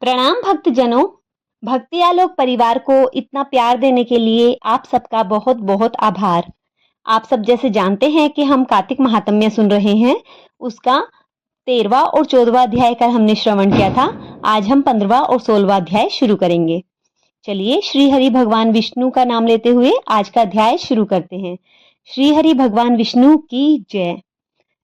प्रणाम भक्तजनों। भक्ति आलोक परिवार को इतना प्यार देने के लिए आप सबका बहुत बहुत आभार। आप सब जैसे जानते हैं कि हम कार्तिक महात्म्य सुन रहे हैं, उसका 13वां और 14वां अध्याय का हमने श्रवण किया था। आज हम 15वां और 16वां अध्याय शुरू करेंगे। चलिए श्री हरि भगवान विष्णु का नाम लेते हुए आज का अध्याय शुरू करते हैं। श्री हरि भगवान विष्णु की जय।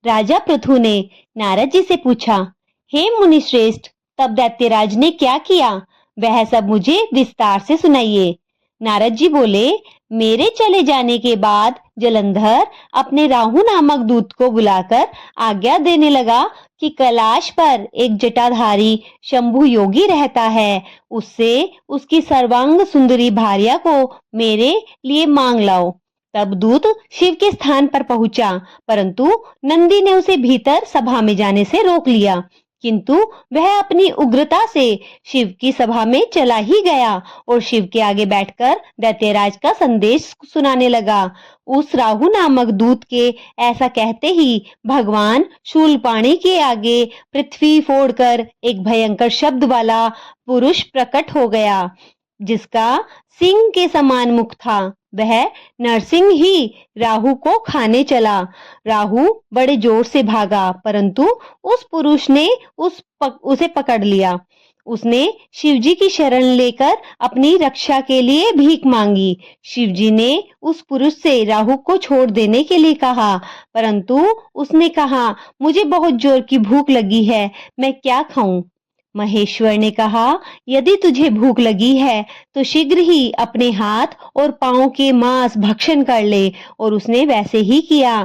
राजा पृथु ने नारद जी से पूछा, हे मुनि श्रेष्ठ, तब दैत्यराज ने क्या किया, वह सब मुझे विस्तार से सुनाइए। नारद जी बोले, मेरे चले जाने के बाद जलंधर अपने राहु नामक दूत को बुलाकर आज्ञा देने लगा कि कैलाश पर एक जटाधारी शंभु योगी रहता है, उससे उसकी सर्वांग सुंदरी भार्या को मेरे लिए मांग लाओ। तब दूत शिव के स्थान पर पहुंचा, परंतु नंदी ने उसे भीतर सभा में जाने से रोक लिया। किंतु वह अपनी उग्रता से शिव की सभा में चला ही गया और शिव के आगे बैठकर दैत्यराज का संदेश सुनाने लगा। उस राहु नामक दूत के ऐसा कहते ही भगवान शूलपाणी के आगे पृथ्वी फोड़कर एक भयंकर शब्द वाला पुरुष प्रकट हो गया, जिसका सिंह के समान मुख था। वह नरसिंह ही राहु को खाने चला। राहु बड़े जोर से भागा, परंतु उस पुरुष ने उसे पकड़ लिया। उसने शिवजी की शरण लेकर अपनी रक्षा के लिए भीख मांगी। शिवजी ने उस पुरुष से राहु को छोड़ देने के लिए कहा, परंतु उसने कहा, मुझे बहुत जोर की भूख लगी है, मैं क्या खाऊं? महेश्वर ने कहा, यदि तुझे भूख लगी है तो शीघ्र ही अपने हाथ और पांव के मांस भक्षण कर ले। और उसने वैसे ही किया।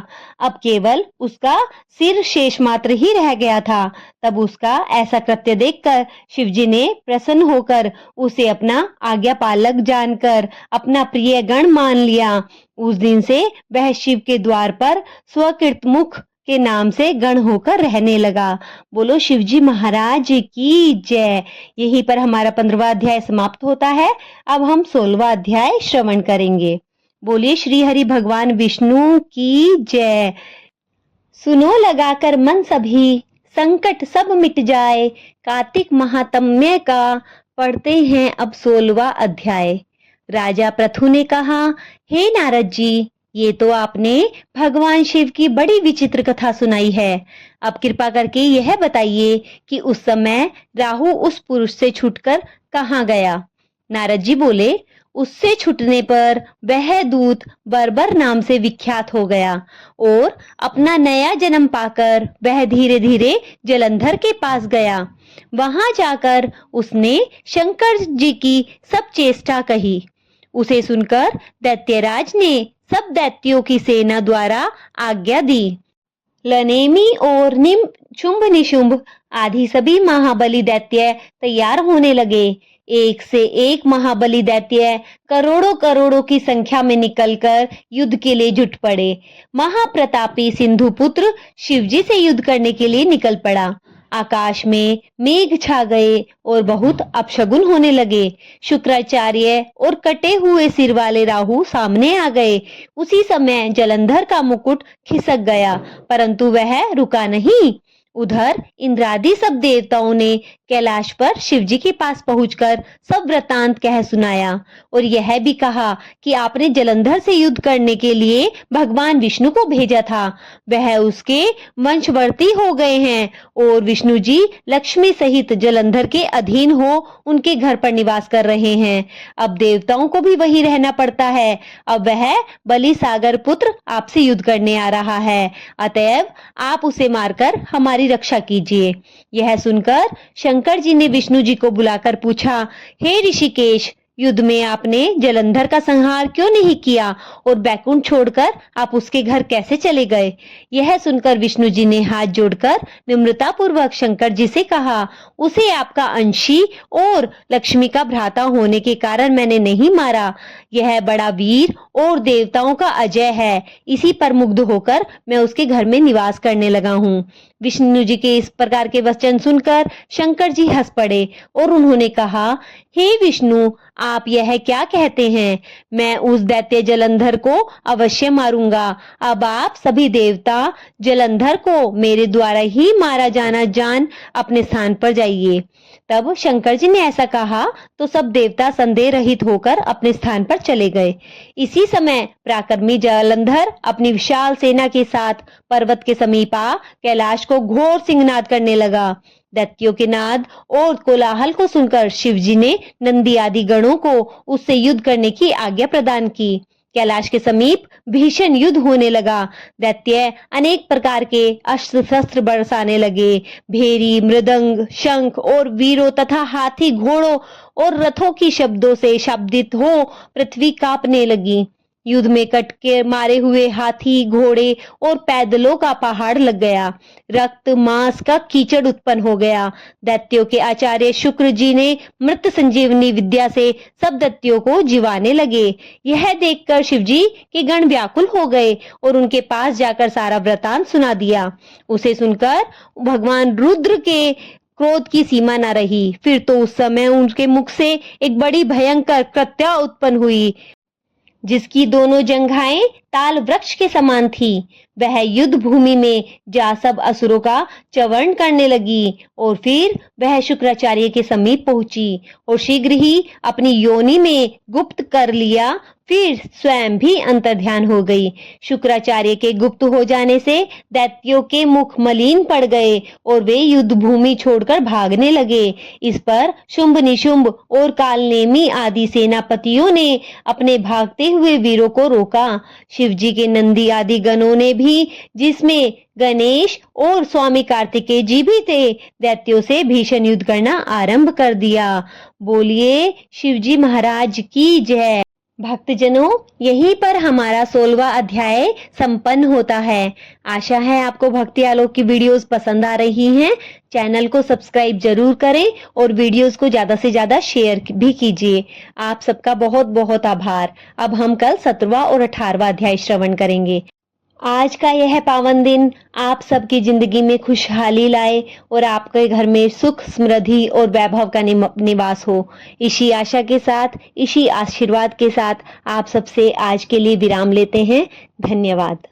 अब केवल उसका सिर शेष मात्र ही रह गया था। तब उसका ऐसा कृत्य देखकर शिवजी ने प्रसन्न होकर उसे अपना आज्ञापालक जानकर अपना प्रिय गण मान लिया। उस दिन से वह शिव के द्वार पर स्वकृत मुख के नाम से गण होकर रहने लगा। बोलो शिवजी महाराज की जय। यहीं पर हमारा 15वां अध्याय समाप्त होता है। अब हम 16वां अध्याय श्रवण करेंगे। बोलिए श्री हरि भगवान विष्णु की जय। सुनो लगाकर मन सभी, संकट सब मिट जाए, कार्तिक महात्म्य का पढ़ते हैं अब 16वां अध्याय। राजा पृथु ने कहा, हे नारद जी, ये तो आपने भगवान शिव की बड़ी विचित्र कथा सुनाई है। अब कृपा करके यह बताइए कि उस समय राहु उस पुरुष से छूटकर कहाँ गया? नारद जी बोले, उससे छूटने पर वह दूत बर्बर नाम से विख्यात हो गया और अपना नया जन्म पाकर वह धीरे धीरे जलंधर के पास गया। वहां जाकर उसने शंकर जी की सब चेष्टा कही। उसे सुनकर दैत्यराज ने सब दैत्यों की सेना द्वारा आज्ञा दी। लनेमी और शुंभ निशुंभ आदि सभी महाबली दैत्य तैयार होने लगे। एक से एक महाबली दैत्य करोड़ों करोड़ों की संख्या में निकलकर युद्ध के लिए जुट पड़े। महाप्रतापी सिंधु पुत्र शिवजी से युद्ध करने के लिए निकल पड़ा। आकाश में मेघ छा गए और बहुत अपशगुन होने लगे। शुक्राचार्य और कटे हुए सिर वाले राहु सामने आ गए। उसी समय जलंधर का मुकुट खिसक गया, परंतु वह रुका नहीं। उधर इंद्रादि सब देवताओं ने कैलाश पर शिवजी के पास पहुंचकर सब वृतांत कह सुनाया और यह भी कहा कि आपने जलंधर से युद्ध करने के लिए भगवान विष्णु को भेजा था। वह उसके वंशवर्ती हो गए हैं और विष्णु जी लक्ष्मी सहित जलंधर के अधीन हो उनके घर पर निवास कर रहे हैं। अब देवताओं को भी वही रहना पड़ता है। अब वह बलि सागर पुत्र आपसे युद्ध करने आ रहा है, अतएव आप उसे मारकर हमारी रक्षा कीजिए। यह सुनकर शंकर जी ने विष्णु जी को बुलाकर पूछा, हे ऋषिकेश, युद्ध में आपने जलंधर का संहार क्यों नहीं किया और बैकुंठ छोड़कर आप उसके घर कैसे चले गए? यह सुनकर विष्णु जी ने हाथ जोड़कर निम्रता पूर्वक शंकर जी से कहा, उसे आपका अंशी और लक्ष्मी का भ्राता होने के कारण मैंने नहीं मारा। यह बड़ा वीर और देवताओं का अजय है, इसी पर मुग्ध होकर मैं उसके घर में निवास करने लगा हूँ। विष्णु जी के इस प्रकार के वचन सुनकर शंकर जी हंस पड़े और उन्होंने कहा, हे विष्णु, आप यह क्या कहते हैं? मैं उस दैत्य जलंधर को अवश्य मारूंगा। अब आप सभी देवता जलंधर को मेरे द्वारा ही मारा जाना जान अपने स्थान पर जाइए। तब शंकर जी ने ऐसा कहा तो सब देवता संदेह रहित होकर अपने स्थान पर चले गए। इसी समय पराक्रमी जालंधर अपनी विशाल सेना के साथ पर्वत के समीप आ कैलाश को घोर सिंहनाद करने लगा। दैत्यों के नाद और कोलाहल को सुनकर शिवजी ने नंदी आदि गणों को उससे युद्ध करने की आज्ञा प्रदान की। कैलाश के समीप भीषण युद्ध होने लगा। दैत्य अनेक प्रकार के अस्त्र शस्त्र बरसाने लगे। भेरी, मृदंग, शंख और वीरों तथा हाथी, घोड़ों और रथों की शब्दों से शब्दित हो पृथ्वी कांपने लगी। युद्ध में कट के मारे हुए हाथी, घोड़े और पैदलों का पहाड़ लग गया। रक्त मांस का कीचड़ उत्पन्न हो गया। दैत्यों के आचार्य शुक्र जी ने मृत संजीवनी विद्या से सब दैत्यों को जीवाने लगे। यह देखकर शिवजी के गण व्याकुल हो गए और उनके पास जाकर सारा वृतांत सुना दिया। उसे सुनकर भगवान रुद्र के क्रोध की सीमा न रही। फिर तो उस समय उनके मुख से एक बड़ी भयंकर कृत्या उत्पन्न हुई, जिसकी दोनों जंघाएं ताल वृक्ष के समान थी। वह युद्ध भूमि में जा सब असुरों का च्यवरण करने लगी और फिर वह शुक्राचार्य के समीप पहुंची और शीघ्र ही अपनी योनि में गुप्त कर लिया। फिर स्वयं भी अंतर्ध्यान हो गई। शुक्राचार्य के गुप्त हो जाने से दैत्यों के मुख मलिन पड़ गए और वे युद्ध भूमि छोड़कर भागने लगे। इस पर शुंभ निशुंभ और कालनेमी आदि सेनापतियों ने अपने भागते हुए वीरों को रोका। शिवजी के नंदी आदि गणों ने भी, जिसमें गणेश और स्वामी कार्तिकेय जी भी थे, दैत्यों से भीषण युद्ध करना आरंभ कर दिया। बोलिए शिवजी महाराज की जय। भक्तजनों, यहीं पर हमारा 16वां अध्याय संपन्न होता है। आशा है आपको भक्ति आलोक की वीडियोस पसंद आ रही हैं। चैनल को सब्सक्राइब जरूर करें और वीडियोस को ज्यादा से ज्यादा शेयर भी कीजिए। आप सबका बहुत बहुत आभार। अब हम कल 17वां और 18वां अध्याय श्रवण करेंगे। आज का यह पावन दिन आप सबकी जिंदगी में खुशहाली लाए और आपके घर में सुख, समृद्धि और वैभव का निवास हो। इसी आशा के साथ, इसी आशीर्वाद के साथ आप सबसे आज के लिए विराम लेते हैं। धन्यवाद।